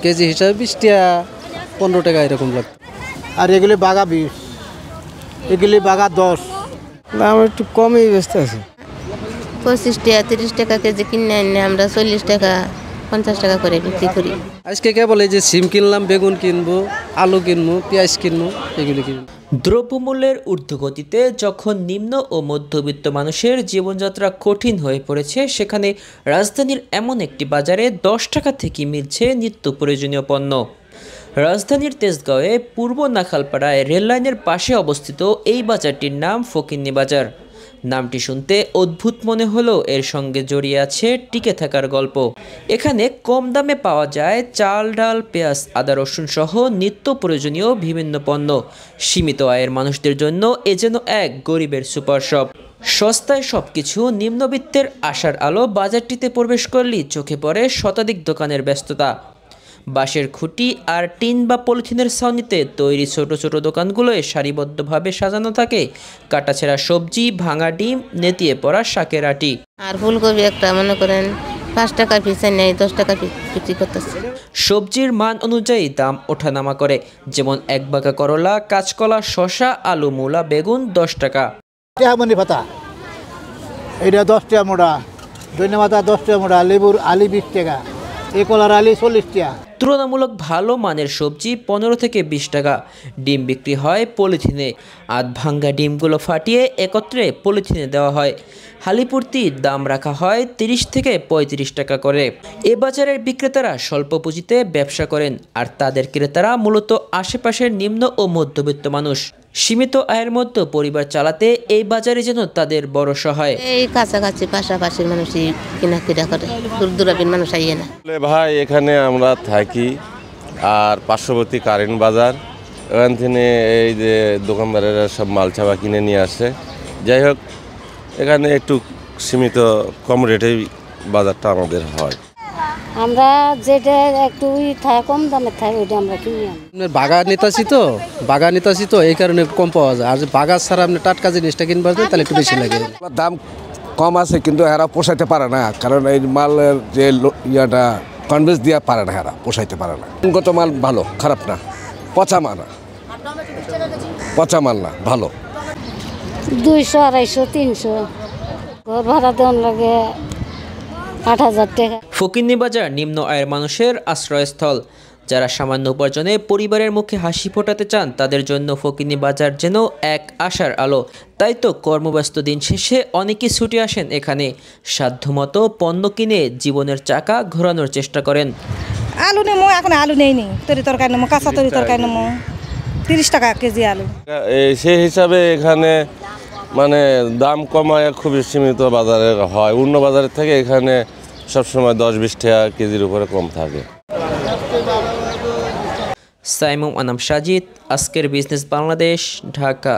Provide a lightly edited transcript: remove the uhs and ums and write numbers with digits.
KG হিসাবে 20 টাকা 15 টাকা এরকম লাগতো। আর এগুলি বাঘা 20, এগুলি বাঘা 10। দাম একটু কমই ব্যস্ত আছে। 25 টাকা 30 টাকা কেজি কিনে এনে আমরা 40 টাকা 50 টাকা করে বিক্রি করি। আজকে কেবল এই যে সিম কিনলাম, বেগুন কিনবো, আলু কিনবো, পেঁয়াজ কিনবো, এগুলি কিনবো। দ্রব্যমূল্যের ঊর্ধ্বগতিতে যখন নিম্ন ও মধ্যবিত্ত মানুষের জীবনযাত্রা কঠিন হয়ে পড়েছে, সেখানে রাজধানীর এমন একটি বাজারে 10 টাকা থেকে মিলছে নিত্য প্রয়োজনীয় পণ্য। রাজধানীর তেজগাঁওয়ে পূর্ব নাখালপাড়ায় রেললাইনের পাশে অবস্থিত এই বাজারটির নাম ফকিন্নি বাজার। নামটি শুনতে অদ্ভুত মনে হলেও এর সঙ্গে জড়িয়ে আছে টিকে থাকার গল্প। এখানে কম দামে পাওয়া যায় চাল, ডাল, পেঁয়াজ, আদা, রসুন সহ নিত্য প্রয়োজনীয় বিভিন্ন পণ্য। সীমিত আয়ের মানুষদের জন্য এ যেন এক গরিবের সুপার শপ। সস্তায় সবকিছু, নিম্নবিত্তের আশার আলো বাজারটিতে প্রবেশ করলেই চোখে পড়ে শতাধিক দোকানের ব্যস্ততা। বাঁশের খুঁটি আর টিন বা পলিথিনের ছাউনিতে তৈরি ছোট ছোট দোকানগুলোয় সারিবদ্ধভাবে সাজানো থাকে কাটাছেঁড়া সবজি, ভাঙা ডিম, নেতিয়ে পড়া শাকের আটি। আর ফুলকপি একটা মনে করেন 5 টাকা পিস নেই, 10 টাকা বিক্রি করতেছে। সবজির মান অনুযায়ী দাম ওঠানামা করে, যেমন 1 বাগা করলা, কাঁচকলা, শসা, আলু, মূলা, বেগুন 10 টাকা। টেহামনি পাতা এটা 10 টাকা মোড়া, ধনিয়া পাতা 10 টাকা মোড়া, লেবুর আলি 20 টাকা, এই কলার আলি 40 টাকা। তুলনামূলক ভালো মানের সবজি 15 থেকে 20 টাকা। ডিম বিক্রি হয় পলিথিনে। আধ ভাঙ্গা ডিমগুলো ফাটিয়ে একত্রে পলিথিনে দেওয়া হয়। হালিপুর্তির দাম রাখা হয় 30 থেকে 35 টাকা করে। এ বাজারের বিক্রেতারা স্বল্প পুঁজিতে ব্যবসা করেন, আর তাদের ক্রেতারা মূলত আশেপাশের নিম্ন ও মধ্যবিত্ত মানুষ। সীমিত আয়ের মধ্যে পরিবার চালাতে এই বাজারে যেন তাদের বড় সহায়। এই কাছাকাছি পাশাপাশির মানুষই কেনাকাটা করে, দূরাবিন মানুষ আইয়ে না। ভাই এখানে আমরা থাকি, আর পার্শ্ববর্তী কারেন্ট বাজার, ওখান থেকে এই যে দোকানদারেরা সব মাল চাবা কিনে নিয়ে আসে। যাই হোক, এখানে একটু সীমিত কম রেটেই বাজারটা আমাদের হয়। আমরা যেটা একটু কম দামে থাকে ওইটা আমরা কিনি। বাগান নিতাছি তো এই কারণে কম পাওয়া যায়। আর বাগান ছাড়া আপনি টাটকা জিনিসটা কিনবার তাহলে একটু বেশি লাগে। দাম কম আছে কিন্তু এরা পোষাইতে পারে না, কারণ এই মালের যে ইয়াটা কনভেন্স দিয়ে পারে না, এরা পোষাইতে পারে না। গুণগত মাল ভালো, খারাপ না, পচা মাল না, ভালো। 200, 250, 300 ঘর ভাড়া দেওয়ার লাগে 8,000 টাকা। ফকিন্নি বাজার নিম্ন আয়ের মানুষের আশ্রয়স্থল। যারা সামান্য উপার্জনে পরিবারের মুখে হাসি ফোটাতে চান, তাদের জন্য ফকিন্নি বাজার যেন এক আশার আলো। তাই তো কর্মব্যস্ত দিন শেষে অনেকেই ছুটে আসেন এখানে, সাধ্যমতো পণ্য কিনে জীবনের চাকা ঘোরানোর চেষ্টা করেন। আলু নেবো, এখন আলু নেইনি, তরকারি নেবো, কাঁচা তরকারি নেবো, 30 টাকা কেজি আলু। সেই হিসাবে এখানে মানে দাম কমায় খুবই সীমিত বাজারে হয়। অন্য বাজারের থেকে এখানে সবসময় 10-20 টাকা কেজির উপরে কম থাকে। সাইমুম আনাম সাজিদ, আজকের বিজনেস বাংলাদেশ, ঢাকা।